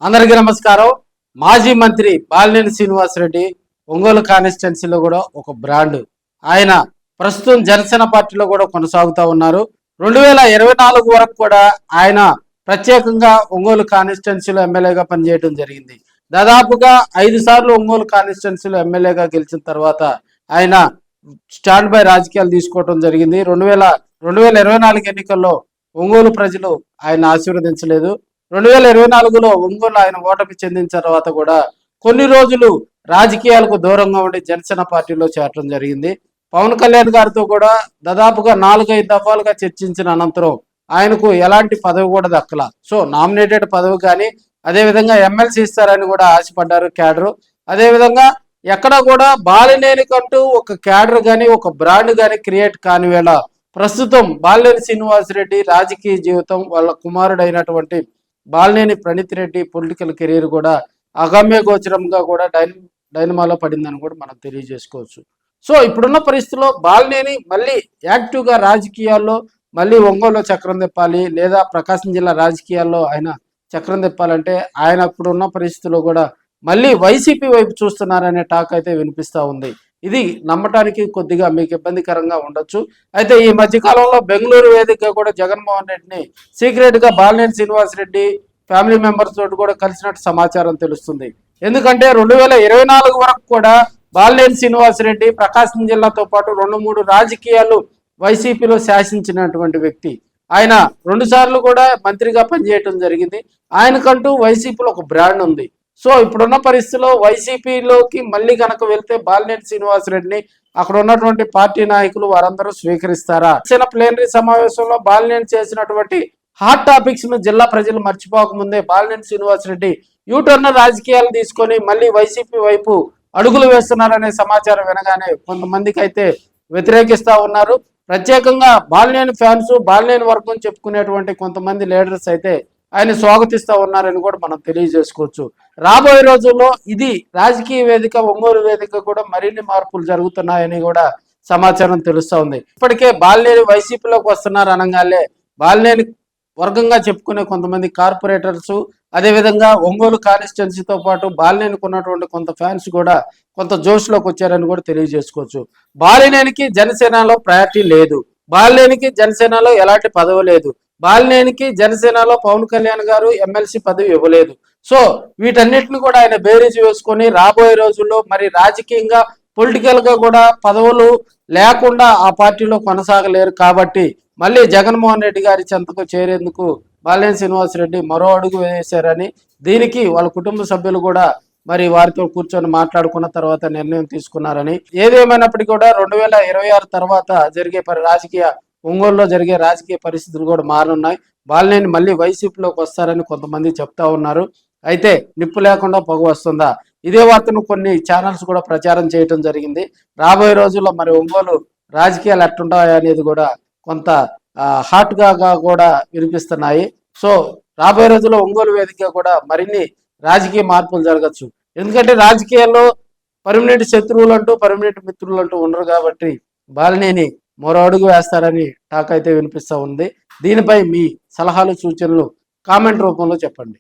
అందరికీ నమస్కారం. మాజీ మంత్రి బాలినేని శ్రీనివాసరెడ్డి ఒంగోలు కాన్స్టిట్యున్సీలో కూడా ఒక బ్రాండ్. ఆయన ప్రస్తుతం జనసేన పార్టీలో కూడా కొనసాగుతూ ఉన్నారు. 2024 వరకు కూడా ఆయన ప్రత్యేకంగా ఒంగోలు కాన్స్టిట్యున్సీలో ఎమ్మెల్యేగా పనిచేయడం జరిగింది. దాదాపుగా 5 సార్లు ఒంగోలు కాన్స్టిట్యున్సీలో ఎమ్మెల్యేగా గెలిచిన తర్వాత ఆయన స్టాండ్ బై రాజకీయాలు తీసుకోవడం జరిగింది. 2024 ఎన్నికల్లో ఒంగోలు ప్రజలు ఆయన ఆశీర్వదించలేదు. 2024లో ఒంగోలు ఆయన ఓటమి చెందిన తర్వాత కూడా కొన్ని రోజులు రాజకీయాలకు దూరంగా ఉండి జనసేన పార్టీలో చేరడం జరిగింది. పవన్ కళ్యాణ్ గారితో కూడా దాదాపుగా 4-5 దఫాలుగా చర్చించిన అనంతరం ఆయనకు ఎలాంటి పదవి కూడా దక్కల. సో నామినేటెడ్ పదవి కానీ అదేవిధంగా ఎమ్మెల్సీ ఇస్తారని కూడా ఆశపడ్డారు క్యాడరు. అదేవిధంగా ఎక్కడ కూడా బాలినేనికంటూ ఒక క్యాడర్ కానీ ఒక బ్రాండ్ కానీ క్రియేట్ కాని వేళ ప్రస్తుతం బాలినేని శ్రీనివాసరెడ్డి రాజకీయ జీవితం వాళ్ళ కుమారుడైనటువంటి బాలినేని ప్రణీత్ రెడ్డి పొలిటికల్ కెరీర్ కూడా అగమ్య గోచరంగా కూడా డైనమాలో పడిందని కూడా మనం తెలియజేసుకోవచ్చు. సో ఇప్పుడున్న పరిస్థితుల్లో బాలినేని మళ్ళీ యాక్టివ్గా రాజకీయాల్లో మళ్ళీ ఒంగోలులో చక్రం తిప్పాలి, లేదా ప్రకాశం జిల్లా రాజకీయాల్లో ఆయన చక్రం తిప్పాలంటే ఆయన ఇప్పుడున్న పరిస్థితుల్లో కూడా మళ్ళీ వైసీపీ వైపు చూస్తున్నారనే టాక్ అయితే వినిపిస్తూ ఉంది. ఇది నమ్మటానికి కొద్దిగా మీకు ఇబ్బందికరంగా ఉండొచ్చు. అయితే ఈ మధ్యకాలంలో బెంగళూరు వేదికగా కూడా జగన్మోహన్ రెడ్డిని సీక్రెట్గా బాలినేని శ్రీనివాసరెడ్డి ఫ్యామిలీ మెంబర్స్ తోటి కూడా కలిసినట్టు సమాచారం తెలుస్తుంది. ఎందుకంటే 2024 వరకు కూడా బాలినేని శ్రీనివాసరెడ్డి ప్రకాశం జిల్లాతో పాటు 2-3 రాజకీయాలు వైసీపీలో శాసించినటువంటి వ్యక్తి. ఆయన 2 సార్లు కూడా మంత్రిగా పనిచేయటం జరిగింది. ఆయనకంటూ వైసీపీలో ఒక బ్రాండ్ ఉంది. సో ఇప్పుడున్న పరిస్థితిలో వైసీపీలోకి మళ్ళీ కనుక వెళ్తే బాలినేని శ్రీనివాసరెడ్డిని అక్కడ ఉన్నటువంటి పార్టీ నాయకులు వారందరూ స్వీకరిస్తారా? చిన్న ప్లేనరీ సమావేశంలో బాలినేని చేసినటువంటి హాట్ టాపిక్స్ ను జిల్లా ప్రజలు మర్చిపోకముందే బాలినేని శ్రీనివాసరెడ్డి యూటర్న్ రాజకీయాలు తీసుకొని మళ్ళీ వైసీపీ వైపు అడుగులు వేస్తున్నారనే సమాచారం వినగానే కొంతమందికి అయితే వ్యతిరేకిస్తా ఉన్నారు. ప్రత్యేకంగా బాలినేని ఫ్యాన్స్, బాలినేని వర్గం చెప్పుకునేటువంటి కొంతమంది లీడర్స్ అయితే ఆయన స్వాగతిస్తూ ఉన్నారని కూడా మనం తెలియజేసుకోవచ్చు. రాబోయే రోజుల్లో ఇది రాజకీయ వేదిక, ఒంగోలు వేదిక కూడా మరిన్ని మార్పులు జరుగుతున్నాయని కూడా సమాచారం తెలుస్తూ ఉంది. ఇప్పటికే బాలినేని వైసీపీలోకి వస్తున్నారు అనగానే బాలినేని వర్గంగా చెప్పుకునే కొంతమంది కార్పొరేటర్స్, అదేవిధంగా ఒంగోలు కాన్స్టిట్యున్సీతో పాటు బాలినేనికి ఉన్నటువంటి కొంత ఫ్యాన్స్ కూడా కొంత జోష్లోకి వచ్చారని కూడా తెలియజేసుకోవచ్చు. బాలినేనికి జనసేనలో ప్రయారిటీ లేదు, బాలినేనికి జనసేనలో ఎలాంటి పదవి లేదు, బాలినేనికి జనసేనలో పవన్ కళ్యాణ్ గారు ఎమ్మెల్సీ పదవి ఇవ్వలేదు. సో వీటన్నిటిని కూడా ఆయన బేరీజు వేసుకొని రాబోయే రోజుల్లో మరి రాజకీయంగా పొలిటికల్ గా కూడా పదవులు లేకుండా ఆ పార్టీలో కొనసాగలేరు. కాబట్టి మళ్ళీ జగన్మోహన్ రెడ్డి గారి చెంతకు చేరేందుకు బాలినేని శ్రీనివాసరెడ్డి మరో అడుగు వేశారని, దీనికి వాళ్ళ కుటుంబ సభ్యులు కూడా మరి వారితో కూర్చొని మాట్లాడుకున్న తర్వాత నిర్ణయం తీసుకున్నారని, ఏదేమైనప్పటికీ కూడా 2026 తర్వాత జరిగే ఒంగోలులో జరిగే రాజకీయ పరిస్థితులు కూడా మారనున్నాయి. బాలినేని మళ్ళీ వైసీపీలోకి వస్తారని కొంతమంది చెప్తా ఉన్నారు. అయితే నిప్పు లేకుండా పొగ వస్తుందా? ఇదే వార్తను కొన్ని ఛానల్స్ కూడా ప్రచారం చేయడం జరిగింది. రాబోయే రోజుల్లో మరి ఒంగోలు రాజకీయాలు ఎట్టుంటాయి అనేది కూడా కొంత హాట్గా కూడా వినిపిస్తున్నాయి. సో రాబోయే రోజుల్లో ఒంగోలు వేదికగా కూడా మరిన్ని రాజకీయ మార్పులు జరగచ్చు. ఎందుకంటే రాజకీయాల్లో పర్మనెంట్ శత్రువులు అంటూ పర్మనెంట్ మిత్రులు అంటూ ఉండరు. కాబట్టి బాలినేని మరో అడుగు వేస్తారని టాక్ అయితే వినిపిస్తూ ఉంది. దీనిపై మీ సలహాలు, సూచనలు కామెంట్ రూపంలో చెప్పండి.